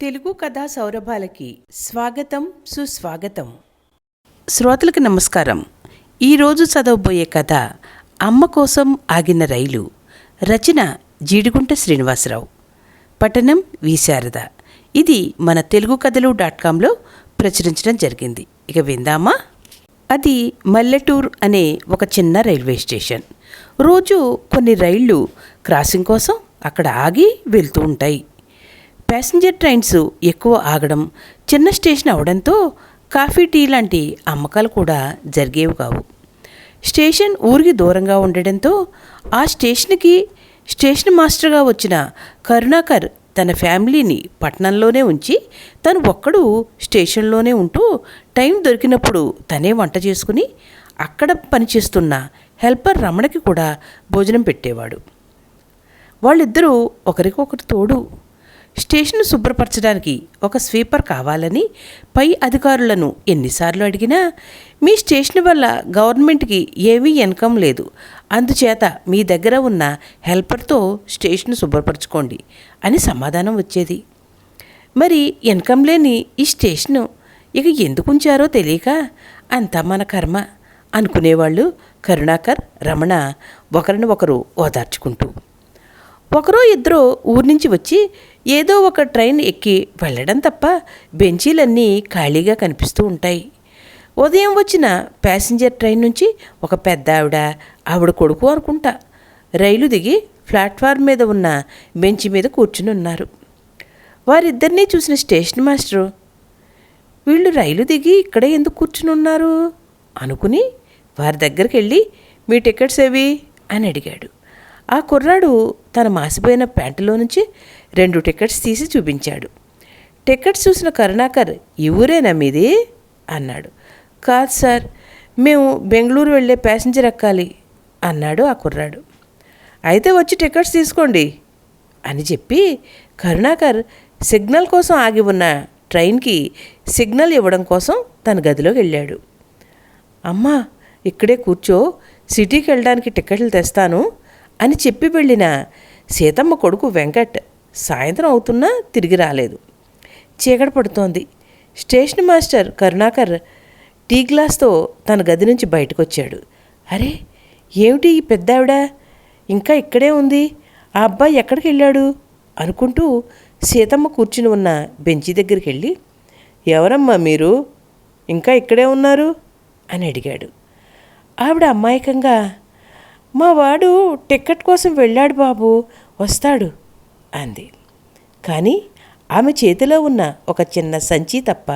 తెలుగు కథా సౌరభాలకి స్వాగతం సుస్వాగతం. శ్రోతలకు నమస్కారం. ఈరోజు చదవబోయే కథ అమ్మ కోసం ఆగిన రైలు. రచన జీడిగుంట శ్రీనివాసరావు, పఠనం వి శారద. ఇది మన తెలుగు కథలు .comలో ప్రచురించడం జరిగింది. ఇక విందామా? అది మల్లెటూర్ అనే ఒక చిన్న రైల్వే స్టేషన్. రోజు కొన్ని రైళ్ళు క్రాసింగ్ కోసం అక్కడ ఆగి వెళ్తూ ఉంటాయి. ప్యాసింజర్ ట్రైన్స్ ఎక్కువ ఆగడం, చిన్న స్టేషన్ అవడంతో కాఫీ టీ లాంటి అమ్మకాలు కూడా జరిగేవి కావు. స్టేషన్ ఊరికి దూరంగా ఉండడంతో ఆ స్టేషన్కి స్టేషన్ మాస్టర్గా వచ్చిన కరుణాకర్ తన ఫ్యామిలీని పట్టణంలోనే ఉంచి తను ఒక్కడు స్టేషన్లోనే ఉంటూ టైం దొరికినప్పుడు తనే వంట చేసుకుని అక్కడ పనిచేస్తున్న హెల్పర్ రమణకి కూడా భోజనం పెట్టేవాడు. వాళ్ళిద్దరూ ఒకరికొకరు తోడు. స్టేషన్ శుభ్రపరచడానికి ఒక స్వీపర్ కావాలని పై అధికారులను ఎన్నిసార్లు అడిగినా మీ స్టేషన్ వల్ల గవర్నమెంట్కి ఏమీ ఇన్కమ్ లేదు, అందుచేత మీ దగ్గర ఉన్న హెల్పర్తో స్టేషన్ శుభ్రపరచుకోండి అని సమాధానం వచ్చేది. మరి ఇన్కమ్ లేని ఈ స్టేషను ఇక ఎందుకు ఉంచారో తెలియక అంతా మన కర్మ అనుకునేవాళ్ళు కరుణాకర్, రమణ ఒకరిని ఒకరు ఓదార్చుకుంటూ. ఒకరో ఇద్దరో ఊరి నుంచి వచ్చి ఏదో ఒక ట్రైన్ ఎక్కి వెళ్ళడం తప్ప బెంచీలన్నీ ఖాళీగా కనిపిస్తూ ఉంటాయి. ఉదయం వచ్చిన ప్యాసింజర్ ట్రైన్ నుంచి ఒక పెద్ద ఆవిడ కొడుకు అనుకుంటా రైలు దిగి ప్లాట్ఫామ్ మీద ఉన్న బెంచి మీద కూర్చుని ఉన్నారు. వారిద్దరినీ చూసిన స్టేషన్ మాస్టరు, వీళ్ళు రైలు దిగి ఇక్కడే ఎందుకు కూర్చుని ఉన్నారు అనుకుని వారి దగ్గరికి వెళ్ళి మీ టికెట్స్ ఏవి అని అడిగాడు. ఆ కుర్రాడు తన మాసిపోయిన ప్యాంటులో నుంచి 2 టికెట్స్ తీసి చూపించాడు. టికెట్స్ చూసిన కరుణాకర్, ఈ ఊరేనా మీది అన్నాడు. కాదు సార్, మేము బెంగళూరు వెళ్ళే ప్యాసింజర్ ఎక్కాలి అన్నాడు ఆ కుర్రాడు. అయితే వచ్చి టికెట్స్ తీసుకోండి అని చెప్పి కరుణాకర్ సిగ్నల్ కోసం ఆగి ఉన్న ట్రైన్కి సిగ్నల్ ఇవ్వడం కోసం తన గదిలోకి వెళ్ళాడు. అమ్మా ఇక్కడే కూర్చో, సిటీకి వెళ్ళడానికి టికెట్లు తెస్తాను అని చెప్పి వెళ్ళిన సీతమ్మ కొడుకు వెంకట్ సాయంత్రం అవుతున్నా తిరిగి రాలేదు. చీకటి పడుతోంది. స్టేషన్ మాస్టర్ కరుణాకర్ టీ గ్లాస్తో తన గది నుంచి బయటకు వచ్చాడు. అరే ఏమిటి ఈ పెద్ద ఆవిడ ఇంకా ఇక్కడే ఉంది, ఆ అబ్బాయి ఎక్కడికి వెళ్ళాడు అనుకుంటూ సీతమ్మ కూర్చుని ఉన్న బెంచి దగ్గరికి వెళ్ళి, ఎవరమ్మా మీరు ఇంకా ఇక్కడే ఉన్నారు అని అడిగాడు. ఆవిడ అమాయకంగా, మా వాడు టికెట్ కోసం వెళ్ళాడు బాబు, వస్తాడు అంది. కానీ ఆమె చేతిలో ఉన్న ఒక చిన్న సంచి తప్ప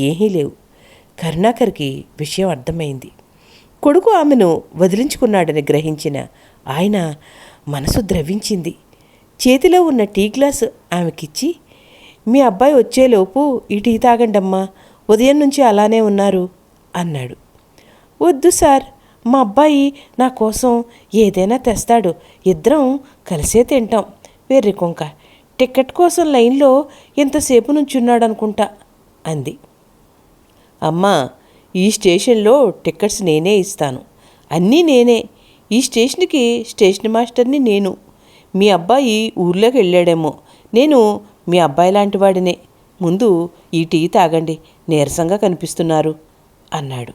ఏమీ లేవు. కరుణాకర్కి విషయం అర్థమైంది. కొడుకు ఆమెను వదిలించుకున్నాడని గ్రహించిన ఆయన మనసు ద్రవించింది. చేతిలో ఉన్న టీ గ్లాసు ఆమెకిచ్చి, మీ అబ్బాయి వచ్చేలోపు ఈ టీ తాగండమ్మా, ఉదయం నుంచి అలానే ఉన్నారు అన్నాడు. వద్దు సార్, మా అబ్బాయి నా కోసం ఏదైనా తెస్తాడు, ఇద్దరం కలిసే తింటాం. వెర్రి కొంక టికెట్ కోసం లైన్లో ఎంతసేపు నుంచున్నాడు అనుకుంటా అంది. అమ్మా ఈ స్టేషన్లో టికెట్స్ నేనే ఇస్తాను, అన్నీ నేనే. ఈ స్టేషన్కి స్టేషన్ మాస్టర్ని నేను. మీ అబ్బాయి ఊర్లోకి వెళ్ళాడేమో, నేను మీ అబ్బాయి లాంటి వాడినే. ముందు ఈ టీ తాగండి, నీరసంగా కనిపిస్తున్నారు అన్నాడు.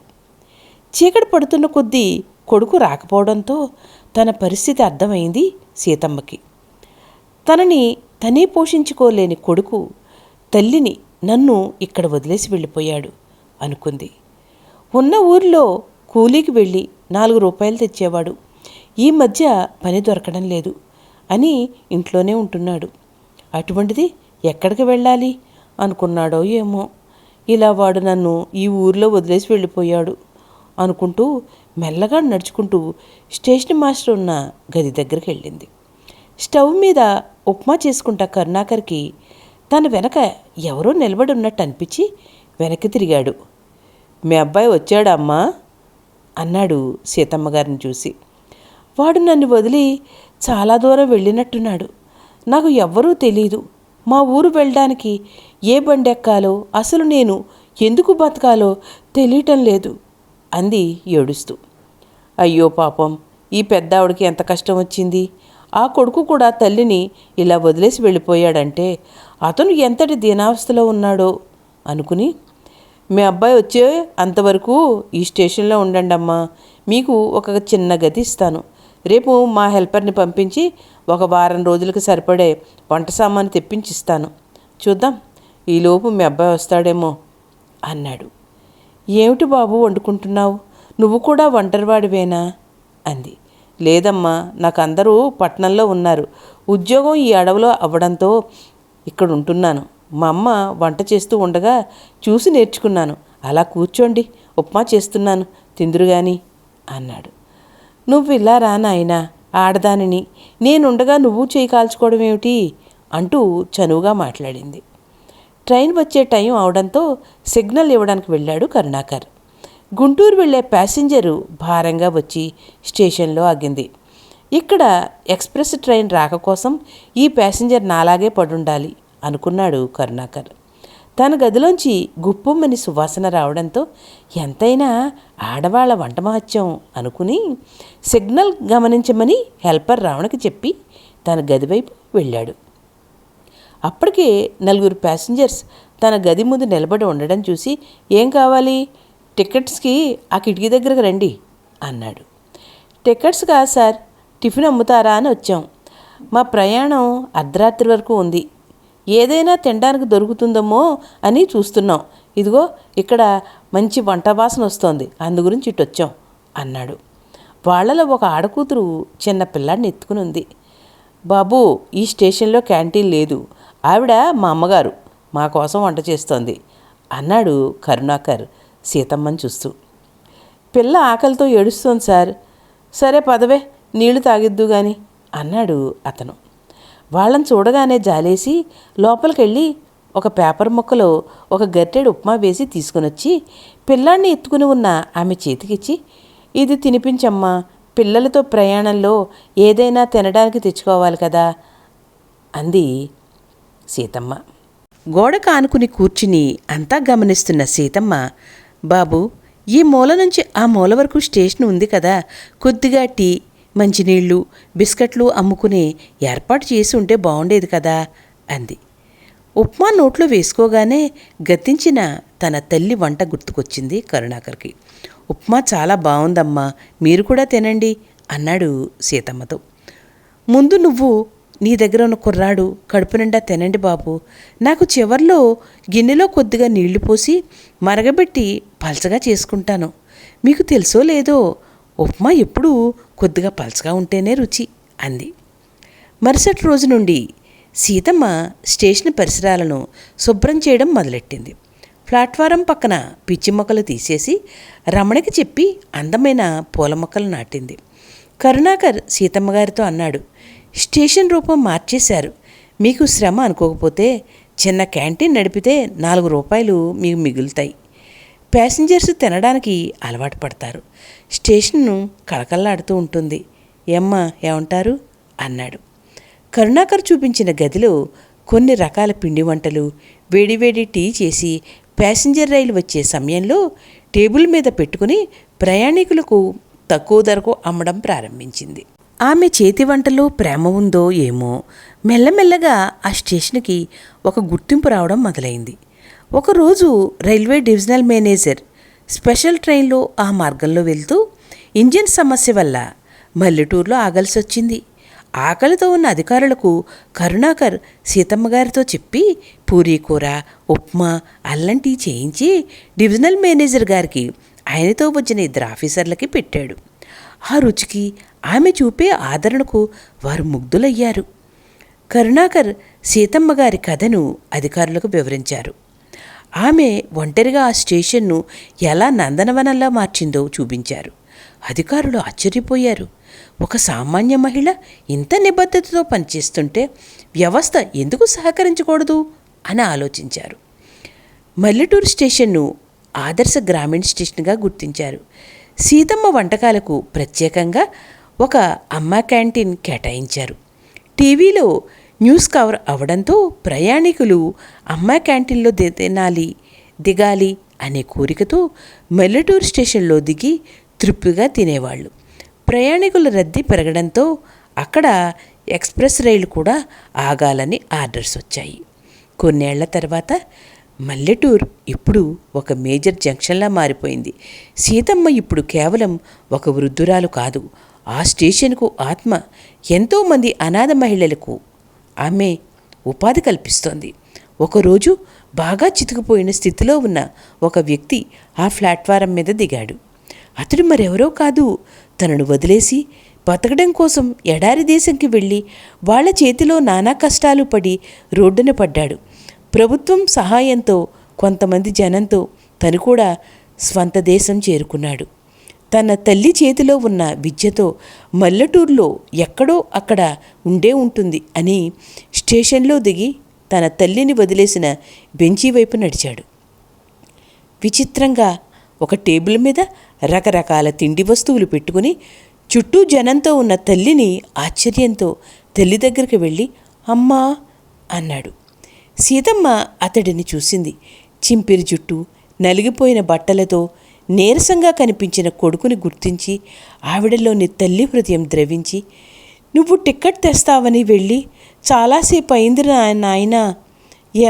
చీకటి పడుతున్న కొద్దీ కొడుకు రాకపోవడంతో తన పరిస్థితి అర్థమైంది సీతమ్మకి. తనని తనే పోషించుకోలేని కొడుకు తల్లిని నన్ను ఇక్కడ వదిలేసి వెళ్ళిపోయాడు అనుకుంది. ఉన్న ఊరిలో కూలీకి వెళ్ళి 4 రూపాయలు తెచ్చేవాడు, ఈ మధ్య పని దొరకడం లేదు అని ఇంట్లోనే ఉంటున్నాడు. అటువంటిది ఎక్కడికి వెళ్ళాలి అనుకున్నాడో ఏమో, ఇలా వాడు నన్ను ఈ ఊరిలో వదిలేసి వెళ్ళిపోయాడు అనుకుంటూ మెల్లగా నడుచుకుంటూ స్టేషన్ మాస్టర్ ఉన్న గది దగ్గరికి వెళ్ళింది. స్టవ్ మీద ఉప్మా చేసుకుంటా కరుణాకర్కి తన వెనక ఎవరో నిలబడి ఉన్నట్టు అనిపించి వెనక్కి తిరిగాడు. మీ అబ్బాయి వచ్చాడా అమ్మా అన్నాడు సీతమ్మ గారిని చూసి. వాడు నన్ను వదిలి చాలా దూరం వెళ్ళినట్టున్నాడు, నాకు ఎవ్వరూ తెలీదు. మా ఊరు వెళ్ళడానికి ఏ బండి ఎక్కాలో, అసలు నేను ఎందుకు బతకాలో తెలియటం లేదు అంది ఏడుస్తూ. అయ్యో పాపం, ఈ పెద్ద ఆవిడకి ఎంత కష్టం వచ్చింది, ఆ కొడుకు కూడా తల్లిని ఇలా వదిలేసి వెళ్ళిపోయాడంటే అతను ఎంతటి దీనావస్థలో ఉన్నాడో అనుకుని, మీ అబ్బాయి వచ్చే అంతవరకు ఈ స్టేషన్లో ఉండండి అమ్మా, మీకు ఒక చిన్న గది ఇస్తాను. రేపు మా హెల్పర్ని పంపించి ఒక వారం రోజులకు సరిపడే వంట సామాను తెప్పించిస్తాను. చూద్దాం, ఈలోపు మీ అబ్బాయి వస్తాడేమో అన్నాడు. ఏమిటి బాబు వండుకుంటున్నావు? నువ్వు కూడా ఒంటరివాడివేనా అంది. లేదమ్మా, నాకు అందరూ పట్టణంలో ఉన్నారు. ఉద్యోగం ఈ అడవిలో అవ్వడంతో ఇక్కడ ఉంటున్నాను. మా అమ్మ వంట చేస్తూ ఉండగా చూసి నేర్చుకున్నాను. అలా కూర్చోండి, ఉప్మా చేస్తున్నాను, తిందురు గాని అన్నాడు. నువ్వు ఇలా రా నాయనా, ఆడదానిని, నేనుండగా నువ్వు చేయి కాల్చుకోవడం ఏమిటి అంటూ చనువుగా మాట్లాడింది. ట్రైన్ వచ్చే టైం అవడంతో సిగ్నల్ ఇవ్వడానికి వెళ్ళాడు కరుణాకర్. గుంటూరు వెళ్ళే ప్యాసింజరు భారంగా వచ్చి స్టేషన్లో ఆగింది. ఇక్కడ ఎక్స్ప్రెస్ ట్రైన్ రాక కోసం ఈ ప్యాసింజర్ నాలాగే పడుండాలి అనుకున్నాడు కరుణాకర్. తన గదిలోంచి గుప్పుమ్మని సువాసన రావడంతో ఎంతైనా ఆడవాళ్ల వంట మహత్యం అనుకుని సిగ్నల్ గమనించమని హెల్పర్ రావణకి చెప్పి తన గది వైపు వెళ్ళాడు. అప్పటికే 4 ప్యాసింజర్స్ తన గది ముందు నిలబడి ఉండడం చూసి, ఏం కావాలి? టికెట్స్కి ఆ కిటికీ దగ్గరకు రండి అన్నాడు. టికెట్స్ కాదు సార్, టిఫిన్ అమ్ముతారా అని వచ్చాం. మా ప్రయాణం అర్ధరాత్రి వరకు ఉంది. ఏదైనా తినడానికి దొరుకుతుందేమో అని చూస్తున్నాం. ఇదిగో ఇక్కడ మంచి వంట వాసన వస్తోంది, అందుగురించి ఇటు వచ్చాం అన్నాడు. వాళ్లలో ఒక ఆడకూతురు చిన్న పిల్లాడిని ఎత్తుకుని ఉంది. బాబు, ఈ స్టేషన్లో క్యాంటీన్ లేదు. ఆవిడ మా అమ్మగారు, మా కోసం వంట చేస్తోంది అన్నాడు కరుణాకర్ సీతమ్మని చూస్తూ. పిల్ల ఆకలితో ఏడుస్తోంది సార్. సరే పదవే, నీళ్లు తాగిద్దు గాని అన్నాడు అతను. వాళ్ళని చూడగానే జాలేసి లోపలికెళ్ళి ఒక పేపర్ ముక్కలో ఒక గరిటెడు ఉప్మా వేసి తీసుకునొచ్చి పిల్లాన్ని ఎత్తుకుని ఉన్న ఆమె చేతికిచ్చి, ఇది తినిపించమ్మా, పిల్లలతో ప్రయాణంలో ఏదైనా తినడానికి తెచ్చుకోవాలి కదా అంది సీతమ్మ. గోడ కానుకుని కూర్చుని అంతా గమనిస్తున్న సీతమ్మ, బాబు, ఈ మూల నుంచి ఆ మూల వరకు స్టేషన్ ఉంది కదా, కొద్దిగా టీ, మంచినీళ్ళు, బిస్కెట్లు అమ్ముకునే ఏర్పాటు చేసి ఉంటే బాగుండేది కదా అంది. ఉప్మా నోట్లో వేసుకోగానే గతించిన తన తల్లి వంట గుర్తుకొచ్చింది కరుణాకర్కి. ఉప్మా చాలా బాగుందమ్మా, మీరు కూడా తినండి అన్నాడు సీతమ్మతో. ముందు నువ్వు, నీ దగ్గర ఉన్న కుర్రాడు కడుపు నిండా తినండి బాబు. నాకు చివర్లో గిన్నెలో కొద్దిగా నీళ్లు పోసి మరగబెట్టి పలచగా చేసుకుంటాను. మీకు తెలుసో లేదో, ఉప్మా ఎప్పుడూ కొద్దిగా పలచగా ఉంటేనే రుచి అంది. మరుసటి రోజు నుండి సీతమ్మ స్టేషన్ పరిసరాలను శుభ్రం చేయడం మొదలెట్టింది. ప్లాట్ఫారం పక్కన పిచ్చి మొక్కలు తీసేసి రమణకి చెప్పి అందమైన పూల మొక్కలు నాటింది. కరుణాకర్ సీతమ్మగారితో అన్నాడు, స్టేషన్ రూపం మార్చేశారు. మీకు శ్రమ అనుకోకపోతే చిన్న క్యాంటీన్ నడిపితే 4 రూపాయలు మీకు మిగులుతాయి. ప్యాసింజర్స్ తినడానికి అలవాటు పడతారు. స్టేషన్ను కళకళలాడుతూ ఉంటుంది. ఏమ్మా, ఏమంటారు అన్నాడు. కరుణాకర్ చూపించిన గదిలో కొన్ని రకాల పిండి వంటలు, వేడివేడి టీ చేసి ప్యాసింజర్ రైలు వచ్చే సమయంలో టేబుల్ మీద పెట్టుకుని ప్రయాణికులకు తక్కువ ధరకు అమ్మడం ప్రారంభించింది. ఆమె చేతి వంటలో ప్రేమ ఉందో ఏమో, మెల్లమెల్లగా ఆ స్టేషన్కి ఒక గుర్తింపు రావడం మొదలైంది. ఒకరోజు రైల్వే డివిజనల్ మేనేజర్ స్పెషల్ ట్రైన్లో ఆ మార్గంలో వెళ్తూ ఇంజిన్ సమస్య వల్ల మల్లెటూరులో ఆగాల్సి వచ్చింది. ఆకలితో ఉన్న అధికారులకు కరుణాకర్ సీతమ్మగారితో చెప్పి పూరీ కూర, ఉప్మా, అల్లం టీ చేయించి డివిజనల్ మేనేజర్ గారికి ఆయనతో వచ్చిన 2 ఆఫీసర్లకి పెట్టాడు. ఆ రుచికి, ఆమె చూపే ఆదరణకు వారు ముగ్ధులయ్యారు. కరుణాకర్ సీతమ్మగారి కథను అధికారులకు వివరించారు. ఆమె ఒంటరిగా ఆ స్టేషన్ను ఎలా నందనవనంలా మార్చిందో చూపించారు. అధికారులు ఆశ్చర్యపోయారు. ఒక సామాన్య మహిళ ఇంత నిబద్ధతతో పనిచేస్తుంటే వ్యవస్థ ఎందుకు సహకరించకూడదు అని ఆలోచించారు. మల్లెటూరు స్టేషన్ను ఆదర్శ గ్రామీణ స్టేషన్గా గుర్తించారు. సీతమ్మ వంటకాలకు ప్రత్యేకంగా ఒక అమ్మ క్యాంటీన్ కేటాయించారు. టీవీలో న్యూస్ కవర్ అవడంతో ప్రయాణికులు అమ్మ క్యాంటీన్లో తినాలి, దిగాలి అనే కోరికతో మల్లెటూరు స్టేషన్లో దిగి తృప్తిగా తినేవాళ్ళు. ప్రయాణికుల రద్దీ పెరగడంతో అక్కడ ఎక్స్ప్రెస్ రైలు కూడా ఆగాలని ఆర్డర్స్ వచ్చాయి. కొన్నేళ్ల తర్వాత మల్లెటూరు ఇప్పుడు ఒక మేజర్ జంక్షన్లా మారిపోయింది. సీతమ్మ ఇప్పుడు కేవలం ఒక వృద్ధురాలు కాదు, ఆ స్టేషన్కు ఆత్మ. ఎంతోమంది అనాథ మహిళలకు ఆమె ఉపాధి కల్పిస్తోంది. ఒకరోజు బాగా చితికిపోయిన స్థితిలో ఉన్న ఒక వ్యక్తి ఆ ప్లాట్ఫారం మీద దిగాడు. అతడు మరెవరో కాదు, తనను వదిలేసి బతకడం కోసం ఎడారి దేశంకి వెళ్ళి వాళ్ల చేతిలో నానా కష్టాలు పడి రోడ్డున పడ్డాడు. ప్రభుత్వం సహాయంతో కొంతమంది జనంతో తను కూడా స్వంత దేశం చేరుకున్నాడు. తన తల్లి చేతిలో ఉన్న విద్యతో మల్లెటూరులో ఎక్కడో అక్కడ ఉండే ఉంటుంది అని స్టేషన్లో దిగి తన తల్లిని వదిలేసిన బెంచీ వైపు నడిచాడు. విచిత్రంగా ఒక టేబుల్ మీద రకరకాల తిండి వస్తువులు పెట్టుకుని చుట్టూ జనంతో ఉన్న తల్లిని ఆశ్చర్యంతో తల్లి దగ్గరికి వెళ్ళి అమ్మా అన్నాడు. సీతమ్మ అతడిని చూసింది. చింపిరి జుట్టు, నలిగిపోయిన బట్టలతో నీరసంగా కనిపించిన కొడుకుని గుర్తించి ఆవిడలోని తల్లి హృదయం ద్రవించి, నువ్వు టిక్కెట్ తెస్తావని వెళ్ళి చాలాసేపు అయింది నాయనా,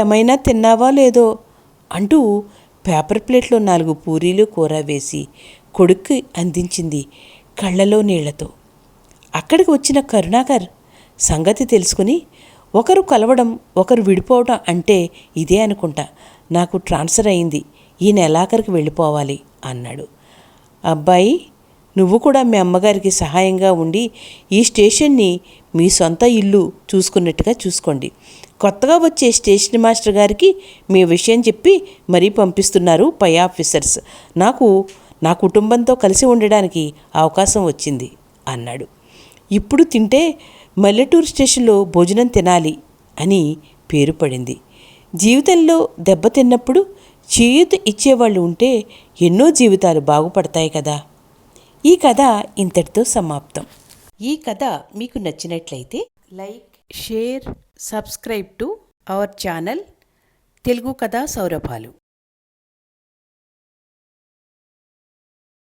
ఏమైనా తిన్నావా లేదో అంటూ పేపర్ ప్లేట్లో 4 పూరీలు కూర వేసి కొడుక్కి అందించింది కళ్ళలో నీళ్లతో. అక్కడికి వచ్చిన కరుణాకర్ సంగతి తెలుసుకుని, ఒకరు కలవడం ఒకరు విడిపోవడం అంటే ఇదే అనుకుంటా, నాకు ట్రాన్స్ఫర్ అయింది, ఈ నెలాఖరికి వెళ్ళిపోవాలి అన్నాడు. అబ్బాయి, నువ్వు కూడా మీ అమ్మగారికి సహాయంగా ఉండి ఈ స్టేషన్ని మీ సొంత ఇల్లు చూసుకున్నట్టుగా చూసుకోండి. కొత్తగా వచ్చే స్టేషన్ మాస్టర్ గారికి మీ విషయం చెప్పి మరీ పంపిస్తున్నారు పై ఆఫీసర్స్. నాకు నా కుటుంబంతో కలిసి ఉండడానికి అవకాశం వచ్చింది అన్నాడు. ఇప్పుడు తింటే మల్లెటూరు స్టేషన్లో భోజనం తినాలి అని పేరు పడింది. జీవితంలో దెబ్బతిన్నప్పుడు చేయూత ఇచ్చేవాళ్ళు ఉంటే ఎన్నో జీవితాలు బాగుపడతాయి కదా. ఈ కథ ఇంతటితో సమాప్తం. ఈ కథ మీకు నచ్చినట్లయితే like, share, subscribe to our channel Telugu కథా సౌరభాలు.